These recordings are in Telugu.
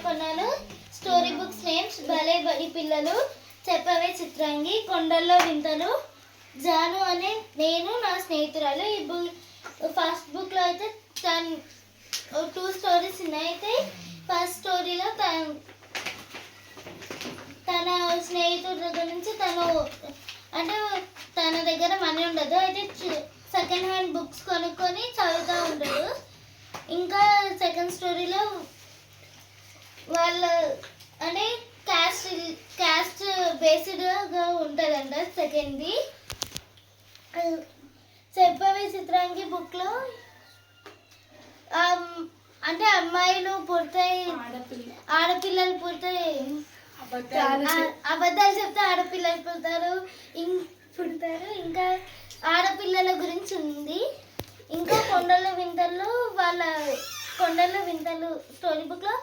కొన్నాను. స్టోరీ బుక్స్ నేమ్స్ భలే బడి పిల్లలు, చెప్పవే చిత్రాంగి, కొండల్లో వింతలు, జాను అనే నేను నా స్నేహితురాలు. ఈ ఫస్ట్ బుక్లో అయితే 2 స్టోరీస్ ఉన్నాయి. అయితే ఫస్ట్ స్టోరీలో తన స్నేహితుడి గురించి అంటే తన దగ్గర మనీ ఉండదు. అయితే సెకండ్ హ్యాండ్ బుక్స్ కొనుక్కొని చదువుతూ ఉంటాడు. ఇంకా సెకండ్ స్టోరీలో వాళ్ళ అంటే క్యాస్ట్ బేస్డ్గా ఉంటుందంట. సెకండ్ది చెప్పవే చిత్రాంగి బుక్లో అంటే అమ్మాయిలు పుడతాయి, ఆడపిల్లలు పుడతాయి, అబద్ధాలు చెప్తే ఆడపిల్లలు పుడతారు. ఇంకా ఆడపిల్లల గురించి ఉంది. ఇంకా కొండల వింతలు స్టోరీ బుక్లో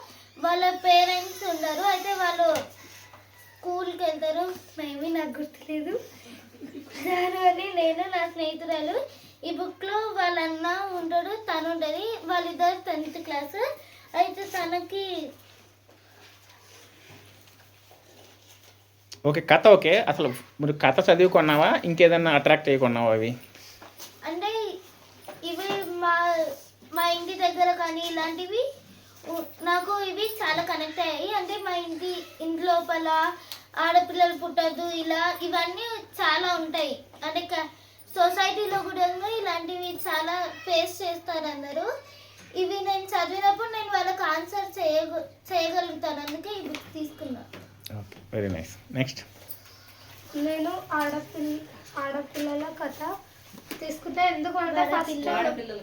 వాళ్ళ పేరెంట్స్ ఉండరు. అయితే వాళ్ళు స్కూల్కి వెళ్తారు. మేబీ నాకు గుర్తులేదు. జాను అని నేను నా స్నేహితురాలు. ఈ బుక్లో వాళ్ళ అన్న ఉంటాడు, తను ఉంటుంది. వాళ్ళిద్దరు 10th క్లాస్. అయితే తనకి ఓకే కథ ఓకే. అసలు మీరు కథ చదువుకున్నావా, ఇంకేదన్నా అట్రాక్ట్ అయ్యకున్నావా? అవి అంటే ఇవి మా ఇంటి దగ్గర కానీ ఇలాంటివి నాకు ఇవి చాలా కనెక్ట్ అయ్యాయి. అంటే మా ఇంటి లోపల ఆడపిల్లలు పుట్టద్దు ఇవన్నీ చాలా ఉంటాయి. అంటే సొసైటీలో కూడా ఇలాంటివి చాలా ఫేస్ చేస్తారు అందరూ. ఇవి నేను చదివినప్పుడు నేను వాళ్ళకి ఆన్సర్ చేయగలుగుతాను. అందుకే ఈ బుక్ తీసుకున్నాను. Okay, very nice. నెక్స్ట్ నేను ఆడపిల్లల కథ తీసుకుంటే ఎందుకంటే ఫస్ట్ ఆడపిల్లల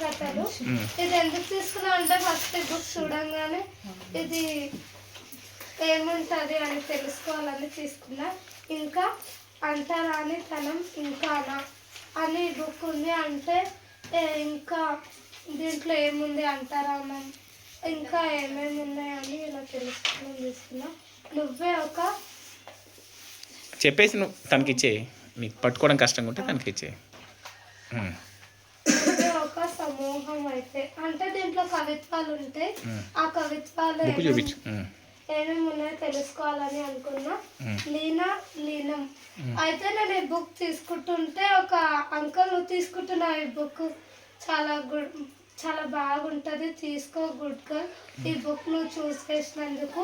కథలు. ఇది ఎందుకు తీసుకున్నా అంటే ఫస్ట్ బుక్ చూడంగానే ఇది ఏముంటుంది అని తెలుసుకోవాలని తీసుకున్నా. ఇంకా అంటరాని తనం ఇంకానా అని బుక్ ఉంది. అంటే ఇంకా దీంట్లో ఏముంది అంటరానం, ఇంకా ఏమేమి ఉన్నాయని ఇలా తెలుసుకోవాలని తీసుకున్నా. నువ్వే ఒక చెప్పేసి నువ్వు తనకి ఇచ్చేయి. నీకు పట్టుకోవడం కష్టంగా ఉంటే తనకి ఇచ్చేయి. నువ్వే ఒక సమూహం. అయితే అంటే దీంట్లో కవిత్వాలు ఉంటాయి. ఆ కవిత్వాలు ఏమేమి ఉన్నాయో తెలుసుకోవాలని అనుకున్నా. లీనం. అయితే నేను ఈ బుక్ తీసుకుంటుంటే ఒక అంకుల్ నువ్వు తీసుకుంటున్నా ఈ బుక్ చాలా బాగుంటుంది, తీసుకో గుడ్ గర్ల్, ఈ బుక్ నువ్వు చూస్ చేసినందుకు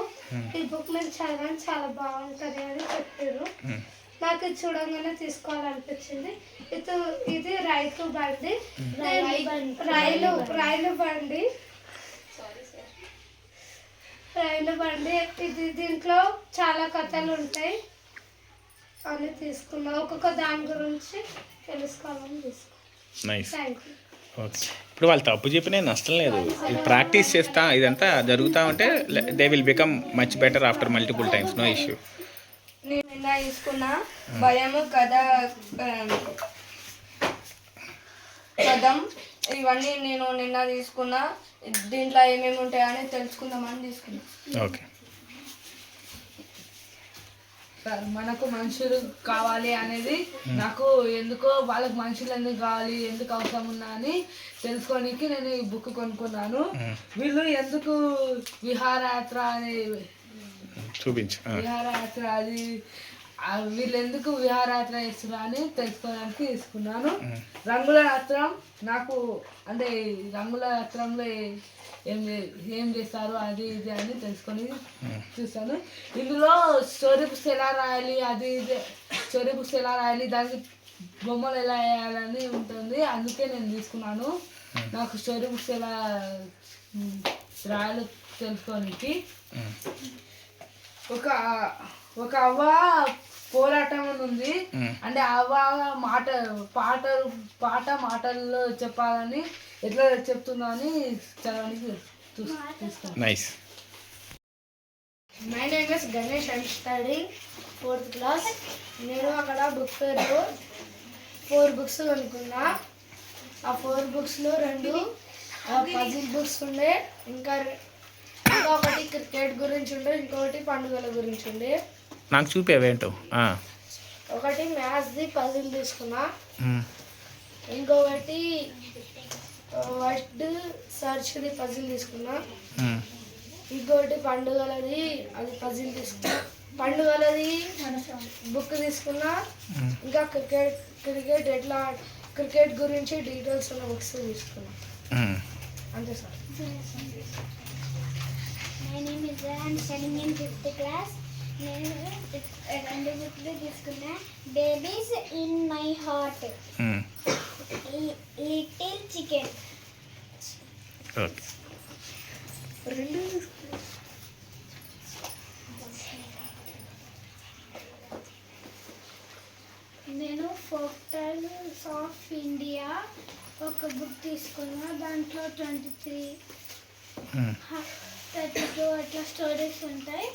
ఈ బుక్ నేను చదివాను, చాలా బాగుంటుంది అని చెప్పారు. నాకు ఇది చూడంగానే తీసుకోవాలనిపించింది. ఇది రైలు బండి. ఇది దీంట్లో చాలా కథలు ఉంటాయి అని తీసుకున్నా. ఒక్కొక్క దాని గురించి తెలుసుకోవాలని తీసుకున్నా. Thank you. ఓకే, ఇప్పుడు వాళ్ళు తప్పు చెప్పినా నష్టం లేదు. ఇది ప్రాక్టీస్ చేస్తా ఇదంతా జరుగుతూ ఉంటే they will become much better after multiple times. No issue. నేను నిన్న తీసుకున్న భయము కథం ఇవన్నీ నేను నిన్న తీసుకున్నా. దీంట్లో ఏమేమి ఉంటాయని తెలుసుకుందామని తీసుకున్నా. ఓకే, మనకు మనుషులు కావాలి అనేది నాకు ఎందుకో వాళ్ళకి మనుషులు ఎందుకు కావాలి, ఎందుకు అవసరం ఉన్నా అని తెలుసుకోనికి నేను ఈ బుక్ కొనుక్కున్నాను. వీళ్ళు ఎందుకు విహారయాత్ర అని చూపించు. విహారయాత్ర అది వీళ్ళు ఎందుకు విహారయాత్ర చేస్తున్నారు అని తెలుసుకోవడానికి తీసుకున్నాను. రంగుల యాత్రం నాకు అంటే రంగుల యాత్రంలో ఏం చేస్తారు అది ఇది అని తెలుసుకొని చూస్తాను. ఇందులో స్టోరీ బుక్స్ ఎలా రాయాలి, స్టోరీ బుక్స్ ఎలా రాయాలి, దానికి బొమ్మలు ఎలా వేయాలని ఉంటుంది. అందుకే నేను తీసుకున్నాను. నాకు స్టోరీ బుక్స్ ఎలా రాయాలో తెలుసుకోనికి. ఒక అవ్వ పోరాటం ఉంది. అంటే అవ్వ మాటల్లో చెప్పాలని ఎట్లా చెప్తుందో అని చదవడానికి చూస్తాను. Nice. My name is Ganesh. I studying 4th class. నేను అక్కడ బుక్ ఫేర్లో 4 బుక్స్ కొనుక్కున్నా. ఆ 4 బుక్స్లో 2 పజిల్ బుక్స్ ఉండే, ఇంకా ఒకటి క్రికెట్ గురించి ఉండే, ఇంకొకటి పండుగల గురించి ఉండే. నాకు చూపేవేంటో. ఒకటి మ్యాథ్స్ది పజిల్ తీసుకున్నా, ఇంకో ఇంకొకటి వర్డ్ సర్చ్ది పజిల్ తీసుకున్నా. ఇంకొకటి పండుగలది అది పజిల్ తీసుకున్నా. పండుగలది బుక్ తీసుకున్నా. ఇంకా క్రికెట్ ఎట్లా క్రికెట్ గురించి డీటెయిల్స్ ఉన్న బుక్స్ తీసుకున్నా. అంతే sir. My name is I am studying in 5th class. నేను 2 బుక్లు తీసుకున్నా. Babies in my heart, little chicken. Okay. నేను ఫోక్ టైల్స్ ఆఫ్ ఇండియా ఒక బుక్ తీసుకున్నా. దాంట్లో 23 32 అట్లా స్టోరీస్ ఉంటాయి.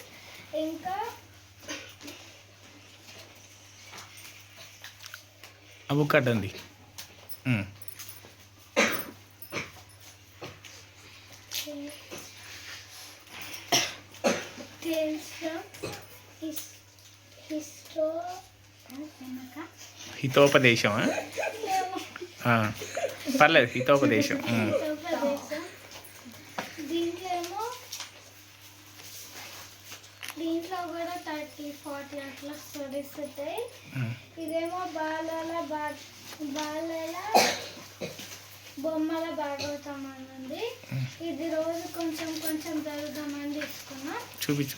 ఇంకా ఆ బుక్ అడ్డండి. టేల్స్ ఫ్రమ్ హితోపదేశమా? పర్లేదు, హితోపదేశం. దీంట్లో కూడా 30-40 అట్లా స్టోరీస్ ఉంటాయి. ఇదేమో బాలల బొమ్మల భాగవతం అని ఉంది. ఇది రోజు కొంచెం కొంచెం చదువుదామని తీసుకున్నా. చూపించు.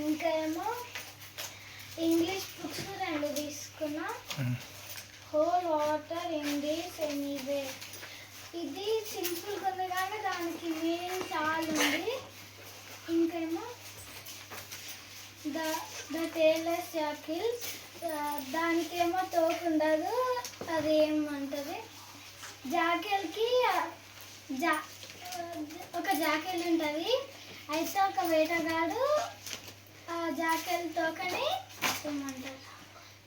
ఇంకా ఏమో ఇంగ్లీష్ బుక్స్ 2 తీసుకున్నా. Whole water in this anyway. ఇది సింపుల్గా ఉంది కానీ దానికి మీనింగ్ చాలా ఉంది. ఇంకేమో ద టేలర్స్ జాకిల్. దానికేమో తోకుండదు, అది ఏమంటుంది. జాకెల్కి ఒక జాకెల్ ఉంటుంది. అయితే ఒక వేటగాడు ఆ జాకెల్ తోకని ఏమంటారు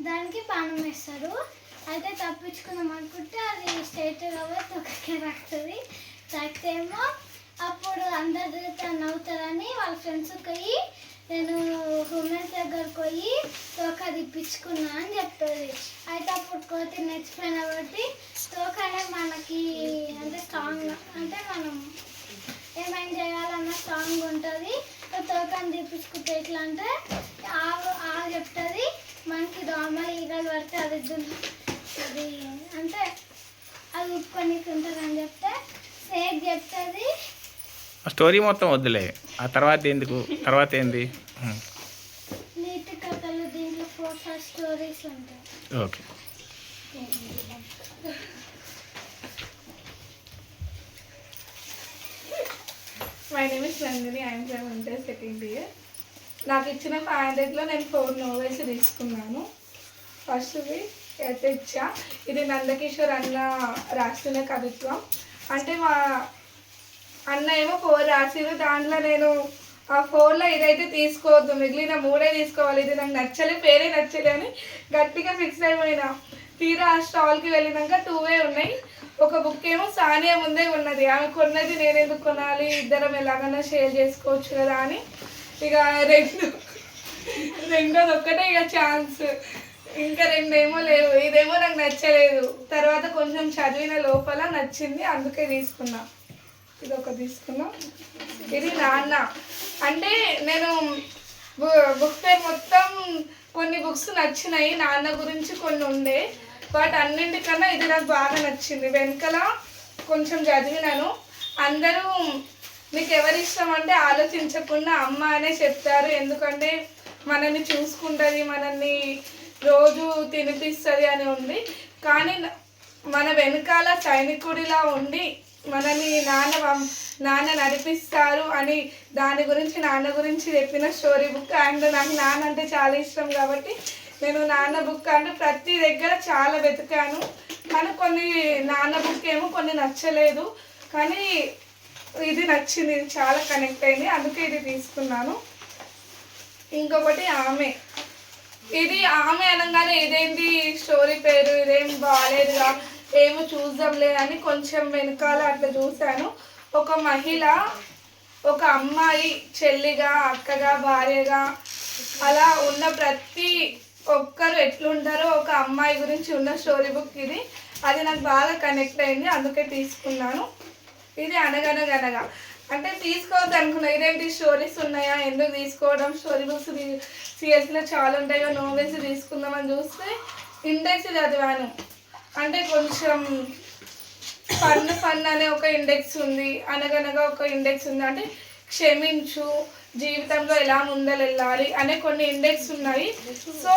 దానికి బాణం వేస్తారు. అయితే తప్పించుకుందాం అనుకుంటే అది స్ట్రైట్గా పోయి తొక్కకే తాకుతుంది. తాకితేమో అప్పుడు అందరు నవ్వుతారని వాళ్ళ ఫ్రెండ్స్ పోయి నేను ఉమెన్స్ దగ్గరకు పోయి తోక తిప్పించుకున్నా అని చెప్తుంది. అయితే అప్పుడు కోతి నేర్చిపోయిన కాబట్టి తోక అనేది మనకి అంటే స్ట్రాంగ్, అంటే మనం ఏమైనా చేయాలన్నా స్ట్రాంగ్ ఉంటుంది. తోకని తిప్పించుకుంటే ఎట్లా అంటే చెప్తుంది మనకి దోమలు ఈగలు పడితే అది అంటే అది ఉప్పుకొని ఉంటుంది అని చెప్తే స్నేక్ చెప్తుంది. స్టోరీ మొత్తం వద్దులే, ఆ తర్వాత ఎందుకు, తర్వాత ఏంది? నీతి కథలు. దీంట్లో 4 స్టోరీస్ ఉంటాయి. Okay. My name is Nandini. I'm from inter second year. నాకు ఇచ్చిన 500లో నేను 4 నోవెల్స్ తీసుకున్నాను. ఫస్ట్ది తెచ్చా. ఇది నందకిషోర్ అన్న రాసిన కవిత్వం. అంటే మా అన్న ఏమో 4 రాసిరు. దాంట్లో నేను ఆ 4లో ఇదైతే తీసుకోవద్దు, మిగిలిన 3 తీసుకోవాలి. ఇది నాకు నచ్చలే, పేరే నచ్చలే అని గట్టిగా ఫిక్స్ అయిపోయినా. తీరా ఆ స్టాల్కి వెళ్ళినాక 2 ఉన్నాయి. ఒక బుక్ ఏమో సానియా ముందే ఉన్నది. ఆమె కొన్నది నేను ఎందుకు కొనాలి, ఇద్దరం ఎలాగైనా షేర్ చేసుకోవచ్చు కదా అని ఇక రెండోది ఒక్కటే ఇక ఛాన్స్. ఇంకా 2 ఏమో లేవు. ఇదేమో నాకు నచ్చలేదు. తర్వాత కొంచెం చదివిన లోపల నచ్చింది, అందుకే తీసుకున్నా. ఇది ఒక తీసుకున్నా. ఇది నాన్న. అంటే నేను బుక్ పేరు మొత్తం కొన్ని బుక్స్ నచ్చినాయి, నాన్న గురించి కొన్ని ఉండే. బట్ అన్నింటికన్నా ఇది నాకు బాగా నచ్చింది. వెనకల కొంచెం చదివినాను. అందరూ మీకు ఎవరి ఇష్టం అంటే ఆలోచించకుండా అమ్మ అనే చెప్తారు. ఎందుకంటే మనల్ని చూసుకుంటుంది, మనల్ని రోజు తినిపిస్తుంది అని ఉంది. కానీ మన వెనకాల సైనికుడిలా ఉండి మనని నాన్న నడిపిస్తారు అని దాని గురించి, నాన్న గురించి చెప్పిన స్టోరీ బుక్. అండ్ నాకు నాన్న అంటే చాలా ఇష్టం కాబట్టి నేను నాన్న బుక్ అంటే ప్రతి దగ్గర చాలా వెతికాను. కానీ కొన్ని నాన్న బుక్ ఏమో కొన్ని నచ్చలేదు, కానీ ఇది నచ్చింది, ఇది చాలా కనెక్ట్ అయింది, అందుకే ఇది తీసుకున్నాను. ఇంకొకటి ఆమె. ఇది ఆమె అనగానే ఇదేంటి స్టోరీ పేరు, ఇదేం బాగాలేదుగా, ఏమో చూద్దాంలే అని కొంచెం వెనకాల అట్లా చూశాను. ఒక మహిళ ఒక అమ్మాయి చెల్లిగా, అక్కగా, భార్యగా అలా ఉన్న ప్రతి ఒక్కరు ఎట్లుంటారో ఒక అమ్మాయి గురించి ఉన్న స్టోరీ బుక్ ఇది. అది నాకు బాగా కనెక్ట్ అయింది, అందుకే తీసుకున్నాను. ఇది అనగనగనగా అంటే తీసుకోవద్దు అనుకున్నా, ఇదేంటి స్టోరీస్ ఉన్నాయా, ఎందుకు తీసుకోవడం, స్టోరీ బుక్స్ సీరియస్లో చాలా ఉంటాయో, నోవెల్స్ తీసుకుందామని చూస్తే ఇండెక్స్ చదివాను. అంటే కొంచెం ఫన్ అనే ఒక ఇండెక్స్ ఉంది, అనగనగా ఒక ఇండెక్స్ ఉంది, అంటే క్షమించు, జీవితంలో ఎలా ముందరెళ్ళాలి అనే కొన్ని ఇండెక్స్ ఉన్నాయి. సో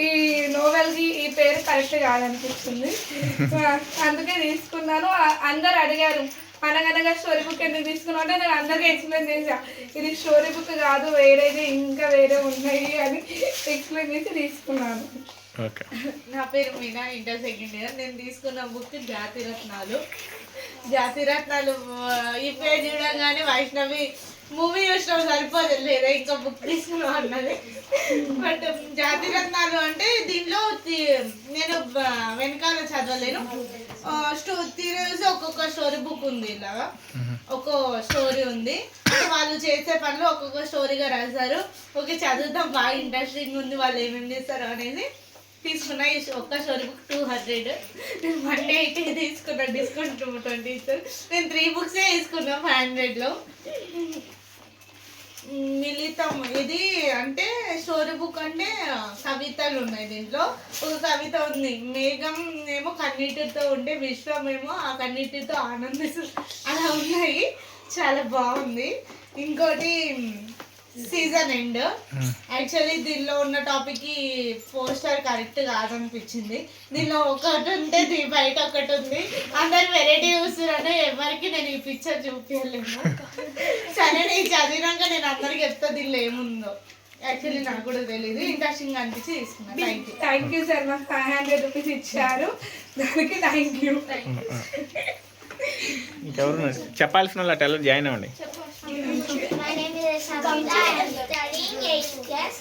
ఈ నోవెల్కి ఈ పేరు కరెక్ట్ కాదనిపిస్తుంది, అందుకే తీసుకున్నాను. అందరు అడిగారు అనగనగా స్టోరీ బుక్ ఎందుకు తీసుకున్నావు అంటే నేను అందరికీ ఎక్స్ప్లెయిన్ చేసా, ఇది స్టోరీ బుక్ కాదు, వేరేది ఇంకా వేరే ఉన్నాయి అని ఎక్స్ప్లెయిన్ చేసి తీసుకున్నాను. ఓకే. నా పేరు మీనా, ఇంటర్ సెకండ్ ఇయర్. నేను తీసుకున్న బుక్ జాతిరత్నాలు. ఈ పేరు చూడగానే వైష్ణవి మూవీ చూసినాం సరిపోదు లేదా ఇంకా బుక్ తీసుకున్నాం అన్నది. బట్ జాతిరత్నాలు అంటే దీనిలో నేను వెనకాల చదవలేను, తిరిగి ఒక్కొక్క స్టోరీ బుక్ ఉంది, ఇలాగా ఒక్కో స్టోరీ ఉంది. అంటే వాళ్ళు చేసే పనులు ఒక్కొక్క స్టోరీగా రాశారు. ఓకే చదువుతాం, బాగా ఇంట్రెస్టింగ్ ఉంది, వాళ్ళు ఏమేమి చేస్తారు అనేది తీసుకున్నా. ఈ ఒక్క స్టోరీ బుక్ 200, నేను 180 తీసుకున్నా, డిస్కౌంట్ 20 ఇస్తారు. నేను 3 బుక్సే తీసుకున్నా 500లో. మిలితం ఇది అంటే స్టోరీ బుక్ అంటే కవితలు ఉన్నాయి దీంట్లో. ఒక కవిత ఉంది, మేఘం ఏమో కన్నీటితో ఉంటే విశ్వం ఏమో ఆ కన్నీటితో ఆనందిస్తూ, అలా ఉన్నాయి, చాలా బాగుంది. ఇంకోటి సీజన్ ఎండ్. యాక్చువల్లీ దీనిలో ఉన్న టాపిక్కి పోస్టర్ కరెక్ట్ కాదనిపించింది. దీనిలో ఒకటి ఉంటే బయట ఒకటి ఉంది, అందరు వెరైటీ చూస్తున్నాను, ఎవరికి నేను ఈ పిక్చర్ చూపించలేము. సరే నేను చదివినాక నేను అందరికి చెప్తా దీనిలో ఏముందో. యాక్చువల్లీ నాకు కూడా తెలియదు, ఇంట్రెస్టింగ్ అనిపించి తీసుకున్నాను. థ్యాంక్ యూ సార్, మాకు 500 రూపీస్ ఇచ్చారు, దానికి థ్యాంక్ యూ. ఇంకెవరు చెప్పాల్సిన వాళ్ళు అట్లా జాయిన్ అవ్వండి. My name is Samita. I am studying 8th class.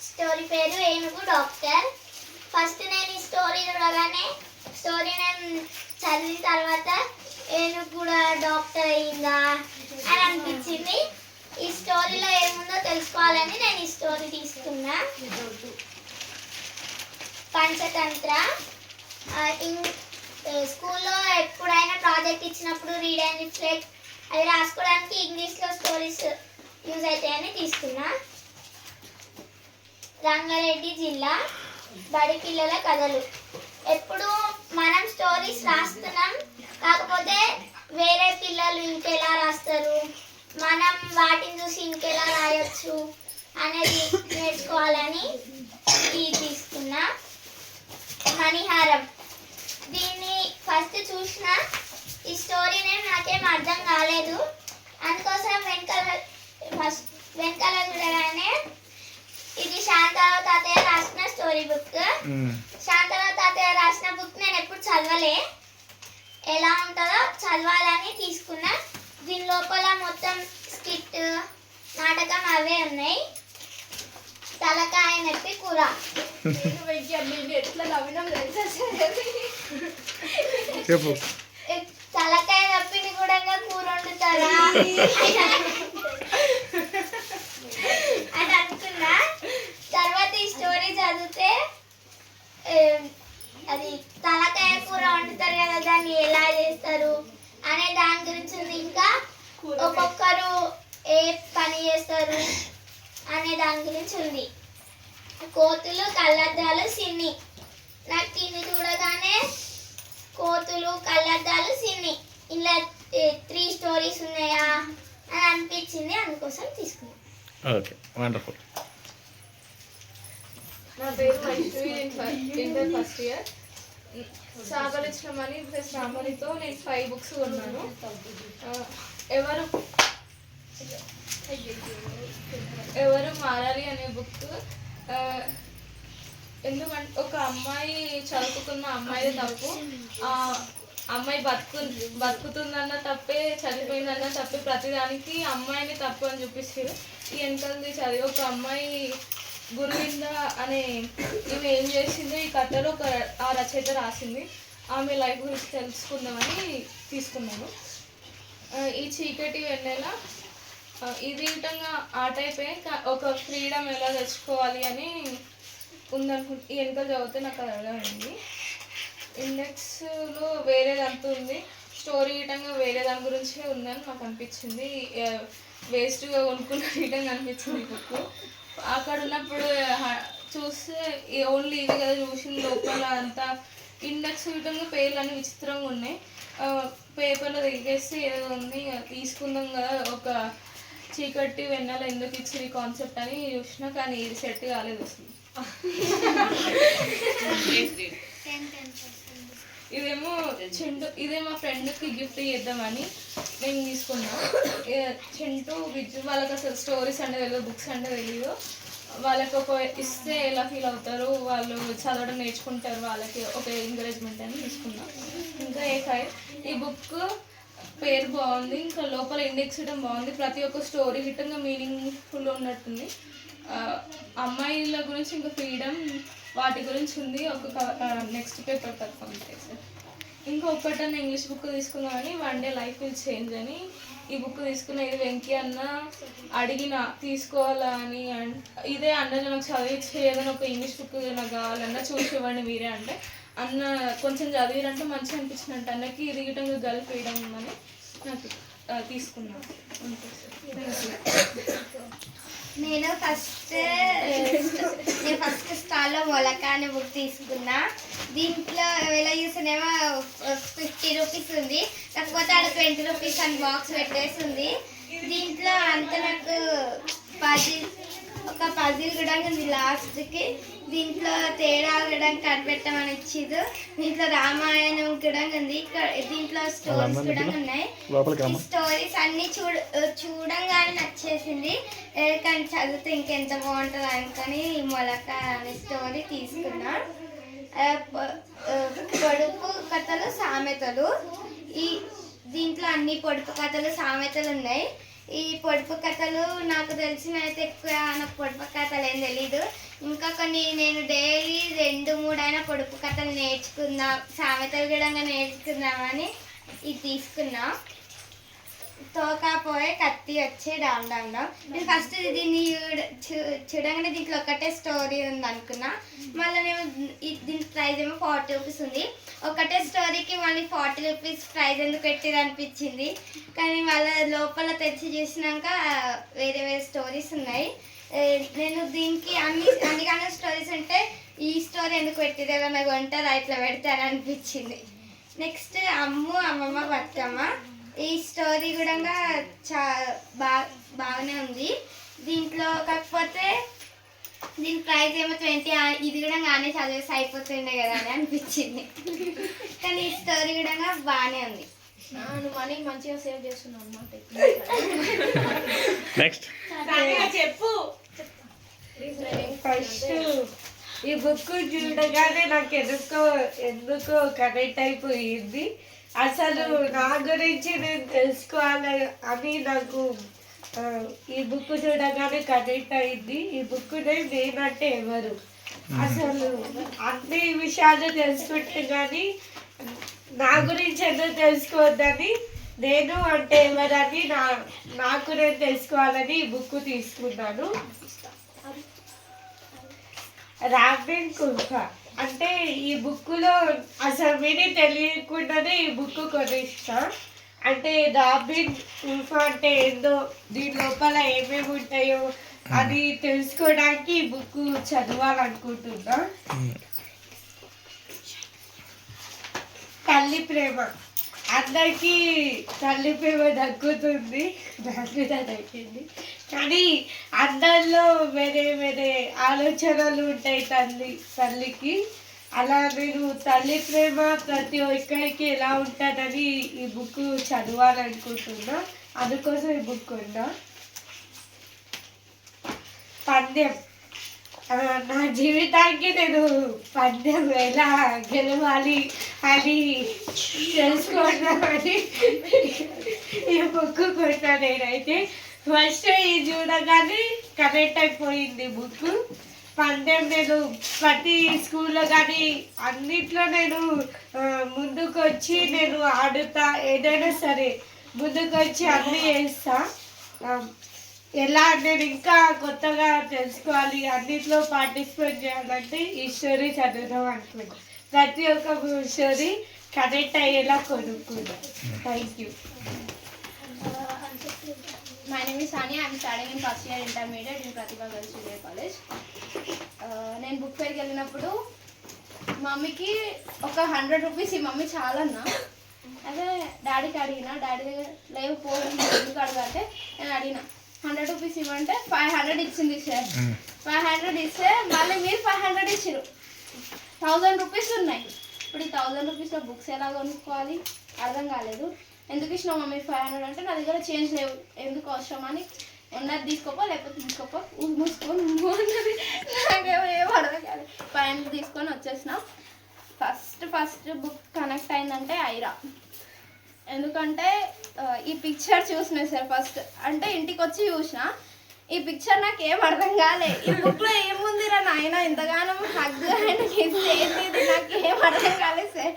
Story పేరు ఏనుగు డాక్టర్. ఫస్ట్ నేను ఈ స్టోరీ చూడగానే స్టోరీ నేను చదివిన తర్వాత ఏనుగు కూడా డాక్టర్ అయిందా అని అనిపించింది. ఈ స్టోరీలో ఏముందో తెలుసుకోవాలని నేను ఈ స్టోరీ తీసుకున్నా. పంచతంత్ర. స్కూల్లో ఎప్పుడైనా ప్రాజెక్ట్ ఇచ్చినప్పుడు రీడ్ అండ్ రిఫ్లెక్ట్ అది రాసుకోవడానికి ఇంగ్లీష్లో స్టోరీస్ యూజ్ అవుతాయని తీసుకున్నా. రంగారెడ్డి జిల్లా. బడి పిల్లల కథలు. ఎప్పుడు మనం స్టోరీస్ రాస్తున్నాం, కాకపోతే వేరే పిల్లలు ఇంకెలా రాస్తారు, మనం వాటిని చూసి ఇంకెలా రాయొచ్చు అనేది నేర్చుకోవాలని ఇది తీసుకున్నా. మణిహారం. దీన్ని ఫస్ట్ చూసిన ఈ స్టోరీ నేమ్ నాకేం అర్థం కాలేదు, అందుకోసం వెనకాల చూడగానే ఇది శాంతారావు తాతయ్య రాసిన స్టోరీ బుక్. శాంతారావు తాతయ్య రాసిన బుక్ నేను ఎప్పుడు చదవలే, ఎలా ఉంటుందో చదవాలని తీసుకున్నా. దీని లోపల మొత్తం స్కిట్ నాటకం అవే ఉన్నాయి. తలకాయ నొప్పి కూర. ఎట్లా నవ్వినాం తెలుసా? చెప్పు. తలకాయ నొప్పిని కూడా కూర వండుతారా అని అనుకున్నా. తర్వాత ఈ స్టోరీ చదివితే అది తలకాయ కూర వండుతారు కదా, దాన్ని ఎలా చేస్తారు అనే దాని గురించి ఉంది. ఇంకా ఒక్కొక్కరు ఏ పని చేస్తారు అనే దాని గురించి ఉంది. కోతులు, కళ్ళద్దాలు, సిన్ని. నాకు దీన్ని చూడగానే కోతులు, కళ్ళద్దాలు, సిన్ని ఇలా 3 స్టోరీస్ ఉన్నాయా అని అనిపించింది, అందుకోసం తీసుకున్నాను. Okay, wonderful. నా పేరు వైష్ణవి, నేను ఇంటర్ ఫస్ట్ ఇయర్. సాగలించమని ప్లస్ రామనితో నేను 5 బుక్స్ కొన్నాను. ఎవరు మారాలి అనే బుక్. ఎందుకంటే ఒక అమ్మాయి చదువుకున్న అమ్మాయి తప్పు, ఆ అమ్మాయి బతుకుతుందన్న తప్పే, చనిపోయిందన్న తప్పే, ప్రతిదానికి అమ్మాయిని తప్పు అని చూపిస్తారు. ఈ వెనకది చదివి ఒక అమ్మాయి గురువింద అనే ఈమె ఏం చేసిందో ఈ కథలో ఆ రచయిత రాసింది. ఆమె లైఫ్ గురించి తెలుసుకుందామని తీసుకున్నాను. ఈ చీకటి వెన్నెల. ఇది విధంగా ఆ టైపే ఒక ఫ్రీడమ్ ఎలా తెచ్చుకోవాలి అని ఉందనుకుంటు ఈ వెనకాల చదివితే నాకు అది అర్థమైంది. ఇండెక్స్లో వేరేది అంత ఉంది, స్టోరీ విధంగా వేరే దాని గురించి ఉందని నాకు అనిపించింది. వేస్ట్గా కొనుక్కున్న విధంగా అనిపించింది ఈ బుక్. అక్కడ ఉన్నప్పుడు చూస్తే ఓన్లీ ఇది కదా చూసిన, లోపల అంతా ఇండెక్స్ విధంగా పేర్లు అన్నీ విచిత్రంగా ఉన్నాయి. పేపర్లో దిగేస్తే ఏదో ఉంది, తీసుకుందాం కదా ఒక చీకటి వెన్నెల ఎందుకు ఇచ్చింది కాన్సెప్ట్ అని చూసినా, కానీ ఇది సెట్ కాలేదు అసలు. ఇదేమో ఇదే మా ఫ్రెండ్కి గిఫ్ట్ చేద్దామని నేను తీసుకున్నా. చింటూ విజ్జు వాళ్ళకి అసలు స్టోరీస్ అంటే తెలియదు, బుక్స్ అంటే తెలియదు. వాళ్ళకి ఒక ఇస్తే ఎలా ఫీల్ అవుతారు, వాళ్ళు చదవడం నేర్చుకుంటారు, వాళ్ళకి ఒక ఎంకరేజ్మెంట్ అని తీసుకున్నా. ఇంకా ఈ బుక్ పేరు బాగుంది, ఇంకా లోపల ఇండెక్స్ ఇవ్వడం బాగుంది. ప్రతి ఒక్క స్టోరీ గిట్టంగా మీనింగ్ఫుల్ ఉన్నట్టుంది. అమ్మాయిల గురించి ఇంకా ఫ్రీడమ్ వాటి గురించి ఉంది. ఒక నెక్స్ట్ పేపర్ తక్కువ ఉంటాయి సార్. ఇంకొకటన్నా ఇంగ్లీష్ బుక్ తీసుకుందామని, 1 Day Life Will Change అని ఈ బుక్ తీసుకున్న. ఇది వెంకీ అన్న అడిగిన తీసుకోవాలా అని, ఇదే అన్న నాకు చదివించి ఏదైనా ఒక ఇంగ్లీష్ బుక్ నాకు కావాలన్నా చూసి ఇవ్వండి మీరే అంటే, అన్న కొంచెం చదివిరంటే మంచిగా అనిపించినట్టు అన్నకి. ఇది గిటంగా గర్ల్ ఫ్రీడమ్ ఉందని నాకు తీసుకున్నాను. అంతే సార్. నేను ఫస్ట్ స్టాల్లో మొలక అనే బుక్ తీసుకున్నా. దీంట్లో ఎలా చూసినేమో 50 రూపీస్ ఉంది, కాకపోతే ఆడ 20 రూపీస్ అని బాక్స్ పెట్టేసి ఉంది. దీంట్లో అంత నాకు ఒక పజిల్ కూడా ఉంది లాస్ట్కి. దీంట్లో తేడా కూడా కనిపెట్టమని ఇచ్చిదు. దీంట్లో రామాయణం కూడా ఉంది, దీంట్లో స్టోరీస్ కూడా ఉన్నాయి. స్టోరీస్ అన్ని చూడంగానే నచ్చేసింది, కానీ చదివితే ఇంకెంత బాగుంటుంది అనుకొని మొలక అనే స్టోరీ తీసుకున్నా. పొడుపు కథలు సామెతలు, దీంట్లో అన్ని పొడుపు కథలు సామెతలు ఉన్నాయి. ఈ పొడుపు కథలు నాకు తెలిసిన అయితే ఎక్కువ నాకు పొడుపు కథలు ఏం తెలీదు. ఇంకా కొన్ని నేను డైలీ 2-3 అయినా పొడుపు కథలు నేర్చుకుందాం, సామెతలు కూడా నేర్చుకుందామని ఇది తీసుకున్నా. తోకపోయే కత్తి వచ్చే డామ్ డామ్ డామ్. నేను ఫస్ట్ దీన్ని చూడగానే దీంట్లో ఒకటే స్టోరీ ఉంది అనుకున్నా. మళ్ళీ నేను దీని ప్రైస్ ఏమో 40 రూపీస్ ఉంది. ఒకటే స్టోరీకి మళ్ళీ 40 రూపీస్ ప్రైస్ ఎందుకు పెట్టేది అనిపించింది. కానీ మళ్ళీ లోపల తెచ్చి చూసినాక వేరే వేరే స్టోరీస్ ఉన్నాయి. నేను దీనికి అన్ని కానీ స్టోరీస్ ఉంటే ఈ స్టోరీ ఎందుకు పెట్టేది, ఏదన్నా కొంటారా ఇట్లా పెడతారా అనిపించింది. నెక్స్ట్ అమ్మమ్మ బతుకమ్మ. ఈ స్టోరీ కూడా బాగానే ఉంది. దీంట్లో కాకపోతే దీని ప్రైస్ ఏమో 20, ఇది కూడా కానీ చదివేసి అయిపోతుండే కదా అని అనిపించింది. కానీ ఈ స్టోరీ కూడా బాగానే ఉంది. నువ్వు మనీ మంచిగా సేవ్ చేస్తున్నావు అన్నమాట. నెక్స్ట్ చెప్పు. ఫస్ట్ ఈ బుక్ చూడగానే నాకు ఎందుకో కనెక్ట్ అయిపోయింది. అసలు నా గురించి నేను తెలుసుకోవాలి అని నాకు ఈ బుక్ చూడగానే కనెక్ట్ అయింది. ఈ బుక్ నేనంటే ఎవరు, అసలు అన్ని విషయాలు తెలుసుకుంటే కానీ నా గురించి ఎందుకు తెలుసుకోవద్దని, నేను అంటే ఎవరని నాకు నేను తెలుసుకోవాలని ఈ బుక్ తీసుకున్నాను. రాబిన్ కుల్ఫా అంటే ఈ బుక్లో అసలు మీరే తెలియకుండానే ఈ బుక్ కొనిస్తా. అంటే రాబిన్ కుల్ఫా అంటే ఏందో, దీని లోపల ఏమేమి ఉంటాయో అది తెలుసుకోవడానికి ఈ బుక్ చదవాలనుకుంటున్నా. తల్లి ప్రేమ, అందరికీ తల్లి ప్రేమ దక్కుతుంది, నాకు కూడా దక్కింది. కానీ అందరిలో వేరే వేరే ఆలోచనలు ఉంటాయి తల్లికి. అలా నేను తల్లి ప్రేమ ప్రతి ఒక్కరికి ఎలా ఉంటుందని ఈ బుక్ చదవాలనుకుంటున్నా. అందుకోసం ఈ బుక్ కొన్నా. పందెం, నా జీవితానికి నేను పందెం ఎలా గెలవాలి అని తెలుసుకున్నామని ఈ బుక్ కొన్నా. నేనైతే ఫస్ట్ ఇది చూడగానే కనెక్ట్ అయిపోయింది బుక్. పందెం నేను ప్రతి స్కూల్లో కానీ అన్నిట్లో నేను ముందుకు వచ్చి నేను ఆడుతా, ఏదైనా సరే ముందుకు వచ్చి అన్నీ చేస్తా. ఎలా నేను ఇంకా కొత్తగా తెలుసుకోవాలి అన్నిట్లో పార్టిసిపేట్ చేయాలంటే ఈ స్టోరీ చదువుదాం అనుకుంటా. ప్రతి ఒక్క స్టోరీ కనెక్ట్ అయ్యేలా కొనుక్కుంటా. Thank you. My name is Sania. I am studying in first year intermediate in Pratibha Girls Junior College. నేను బుక్ ఫేర్కి వెళ్ళినప్పుడు మమ్మీకి ఒక 100 రూపీస్ ఈ మమ్మీ చాలన్నా. అదే డాడీకి అడిగిన, డాడీ దగ్గర లేవు పోయింది ఎందుకు అడగంటే నేను అడిగిన 100 రూపీస్ ఇవ్వంటే 500 ఇచ్చింది సార్. 500 ఇస్తే మళ్ళీ మీరు 500 ఇచ్చారు. 1000 రూపీస్ ఉన్నాయి. ఇప్పుడు ఈ 1000 రూపీస్లో బుక్స్ ఎలా కొనుక్కోవాలి అర్థం కాలేదు. ఎందుకు ఇచ్చినావు మమ్మీ 500 అంటే నా దగ్గర చేంజ్ లేవు, ఎందుకు అవసరం అని ఉన్నది తీసుకోపో లేకపోతే తీసుకోపో మూసుకొని అన్నది. నాకేమో ఏం అర్థం కాలేదు. 500 తీసుకొని వచ్చేసిన. ఫస్ట్ బుక్ కనెక్ట్ అయిందంటే ఐరా. ఎందుకంటే ఈ పిక్చర్ చూసిన సార్ ఫస్ట్ అంటే ఇంటికి వచ్చి చూసిన ఈ పిక్చర్ నాకు ఏం అర్థం కాలే. ఈ బుక్లో ఏముందిరా నాయన ఇంతగానో హగ్ అండ్ కిస్ ఏంటి నాకు ఏం అర్థం కాలేదు సార్.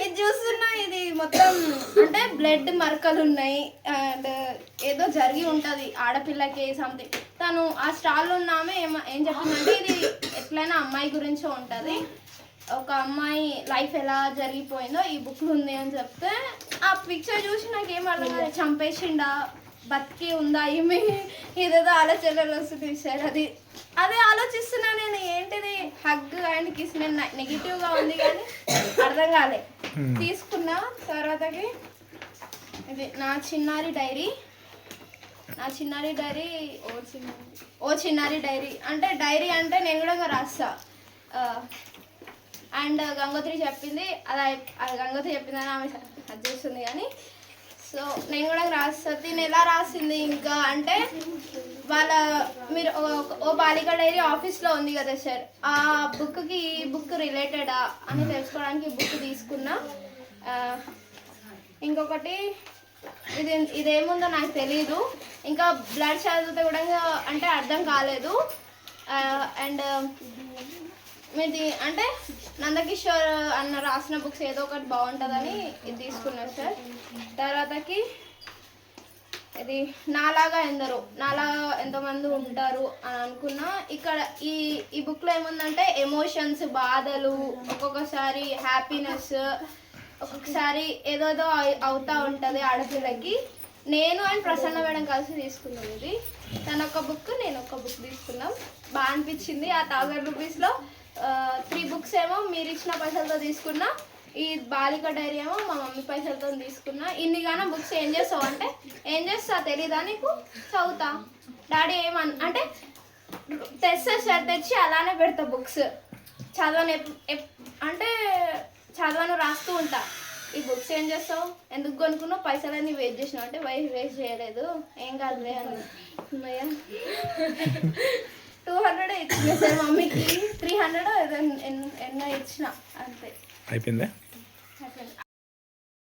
ఇది చూస్తున్నా ఇది మొత్తం అంటే బ్లడ్ మరకలు ఉన్నాయి అండ్ ఏదో జరిగి ఉంటుంది ఆడపిల్లకి సంథింగ్. తను ఆ స్టాల్లో ఉన్నామే ఏం చెప్పిందంటే ఇది ఎట్లయినా అమ్మాయి గురించో ఉంటుంది, ఒక అమ్మాయి లైఫ్ ఎలా జరిగిపోయిందో ఈ బుక్లో ఉంది అని చెప్తే ఆ పిక్చర్ చూసి నాకు ఏం అర్థం కాలేదు. చంపేసిండా, బతికి ఉందా, ఈమె ఇదేదో ఆలోచనలు వస్తుంది సార్. అదే ఆలోచిస్తున్నా నేను ఏంటిది హగ్ అండ్ కిస్. నేను నెగిటివ్గా ఉంది కానీ అర్థం కాలే. తీసుకున్నా తర్వాతకి ఇది నా చిన్నారి డైరీ ఓ చిన్నారి డైరీ అంటే డైరీ అంటే నేను కూడా రాస్తా. అండ్ గంగోత్రి చెప్పింది అది గంగోత్రి చెప్పిందని ఆమె అది చేస్తుంది కానీ సో నేను కూడా రాస్తాను. దీన్ని ఎలా రాసింది ఇంకా అంటే మీరు ఓ బాలిక డైరీ ఆఫీస్లో ఉంది కదా సార్, ఆ బుక్కి ఈ బుక్ రిలేటెడా అని తెలుసుకోవడానికి ఈ బుక్ తీసుకున్నా. ఇంకొకటి ఇదేముందో నాకు తెలీదు, ఇంకా బ్లడ్ చదివితే కూడా అంటే అర్థం కాలేదు. అండ్ మీది అంటే నందకిషోర్ అన్న రాసిన బుక్స్ ఏదో ఒకటి బాగుంటుందని ఇది తీసుకున్నారు సార్. తర్వాతకి ఇది నాలాగా ఎంతోమంది ఉంటారు అని అనుకున్నా. ఇక్కడ ఈ బుక్లో ఏముందంటే ఎమోషన్స్, బాధలు, ఒక్కొక్కసారి హ్యాపీనెస్, ఒక్కొక్కసారి ఏదోదో అవుతూ ఉంటుంది ఆడపిల్లకి. నేను అండ్ ప్రసన్న మేడం కలిసి తీసుకున్నాం ఇది. తను ఒక బుక్ నేను ఒక బుక్ తీసుకున్నాం. బాగా అనిపించింది. ఆ 1000 రూపీస్లో 3 బుక్స్ ఏమో మీరు ఇచ్చిన పైసలతో తీసుకున్నా, ఈ బాలిక డైరీ ఏమో మా మమ్మీ పైసలతో తీసుకున్నా. ఇన్నిగానో బుక్స్ ఏం చేస్తావు అంటే ఏం చేస్తా తెలీదా నీకు, చదువుతా. డాడీ అంటే తెస్తా సార్, తెచ్చి అలానే పెడతా బుక్స్. చదవను రాస్తూ ఉంటా. ఈ బుక్స్ ఏం చేస్తావు, ఎందుకు కొనుక్కున్నావు, పైసలన్నీ వేస్ట్ చేసినావు అంటే వేస్ట్ చేయలేదు, ఏం కాదులే అని. 200 ఇచ్చిన సార్ మమ్మీకి, 300 ఎన్నో ఇచ్చిన అంతే. అయిపోయిందా?